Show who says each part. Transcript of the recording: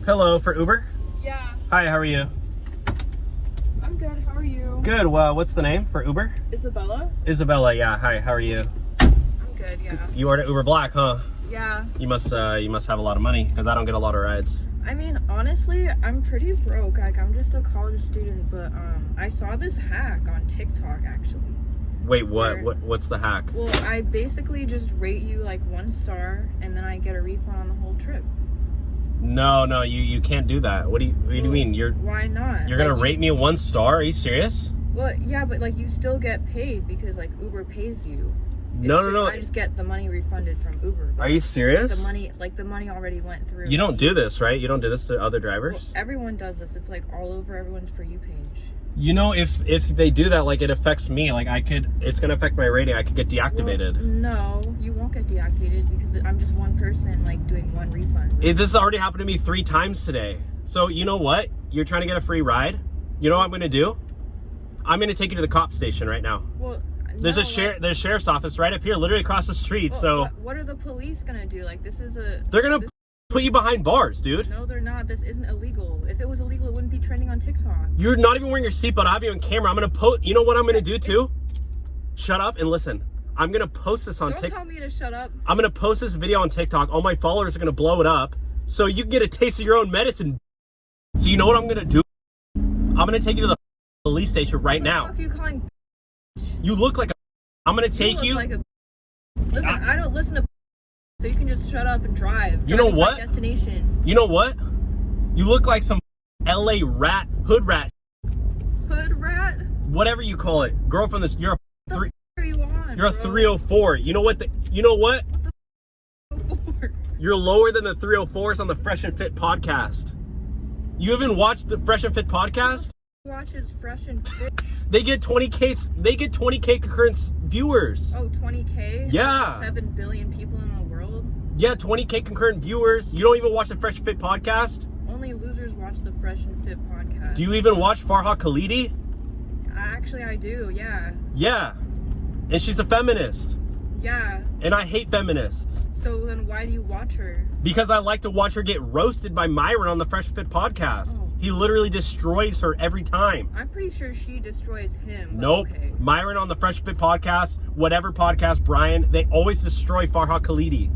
Speaker 1: Hello, for Uber?
Speaker 2: Yeah.
Speaker 1: Hi, how are you?
Speaker 2: I'm good. How are you?
Speaker 1: Good. Well, what's the name for Uber?
Speaker 2: Isabella?
Speaker 1: Isabella, yeah. Hi, how are you?
Speaker 2: I'm good, yeah.
Speaker 1: You ordered Uber Black, huh?
Speaker 2: Yeah.
Speaker 1: You must have a lot of money, because I don't get a lot of rides.
Speaker 2: I mean, honestly, I'm pretty broke. Like, I'm just a college student, but I saw this hack on TikTok, actually.
Speaker 1: Wait, what's the hack?
Speaker 2: Well, I basically just rate you like 1 star, and then I get a refund on the whole trip.
Speaker 1: No, you can't do that. What do you mean?
Speaker 2: Why not?
Speaker 1: You're gonna rate me 1 star? Are you serious?
Speaker 2: Well, yeah, but like you still get paid because like Uber pays you.
Speaker 1: No.
Speaker 2: I just get the money refunded from Uber.
Speaker 1: Are you serious?
Speaker 2: The money already went through.
Speaker 1: You don't do this, right? You don't do this to other drivers?
Speaker 2: Well, everyone does this. It's like all over everyone's For You page.
Speaker 1: You know, if they do that, like, it affects me. Like, it's gonna affect my rating. I could get deactivated.
Speaker 2: Well, no, you won't get deactivated because I'm just one person, like, doing 1 refund.
Speaker 1: This has already happened to me 3 times today. So, you know what? You're trying to get a free ride? You know what I'm gonna do? I'm gonna take you to the cop station right now.
Speaker 2: Well,
Speaker 1: there's there's sheriff's office right up here, literally across the street.
Speaker 2: Well,
Speaker 1: so
Speaker 2: what are the police gonna do? Like, this is a...
Speaker 1: They're gonna put you behind bars, dude.
Speaker 2: No, they're not. This isn't illegal. If it was illegal, it wouldn't be trending on TikTok.
Speaker 1: You're not even wearing your seatbelt. I have you on camera. I'm gonna post. You know what I'm gonna do too? Shut up and listen. I'm gonna post this on TikTok.
Speaker 2: Don't tell me to shut up.
Speaker 1: I'm gonna post this video on TikTok. All my followers are gonna blow it up, so you can get a taste of your own medicine. So you know what I'm gonna do? I'm gonna take you to the police station right now.
Speaker 2: What the fuck are you calling?
Speaker 1: You look like a. I'm gonna take you.
Speaker 2: Like a... Listen, I don't listen to. So you can just shut up and drive.
Speaker 1: You know what?
Speaker 2: Destination.
Speaker 1: You know what? You look like some LA rat, hood rat.
Speaker 2: Hood rat?
Speaker 1: Whatever you call it. Girl from this, you're a three.
Speaker 2: What are you on?
Speaker 1: You're a 304. You know what? You know what?
Speaker 2: What the 304?
Speaker 1: You're lower than the 304s on the Fresh and Fit podcast. You haven't watched the Fresh and Fit podcast?
Speaker 2: Watches Fresh and Fit.
Speaker 1: They get 20K. They get 20K concurrent viewers.
Speaker 2: Oh, 20K?
Speaker 1: Yeah.
Speaker 2: 7 billion people in the world.
Speaker 1: Yeah, 20K concurrent viewers. You don't even watch the Fresh and Fit podcast?
Speaker 2: Only losers watch the Fresh and Fit podcast.
Speaker 1: Do you even watch Farha Khalidi?
Speaker 2: Actually, I do. Yeah.
Speaker 1: Yeah, and she's a feminist.
Speaker 2: Yeah.
Speaker 1: And I hate feminists.
Speaker 2: So then why do you watch her?
Speaker 1: Because I like to watch her get roasted by Myron on the Fresh Fit podcast.
Speaker 2: Oh.
Speaker 1: He literally destroys her every time.
Speaker 2: I'm pretty sure she destroys him.
Speaker 1: Nope.
Speaker 2: Okay.
Speaker 1: Myron on the Fresh Fit podcast, whatever podcast, Brian, they always destroy Farha Khalidi.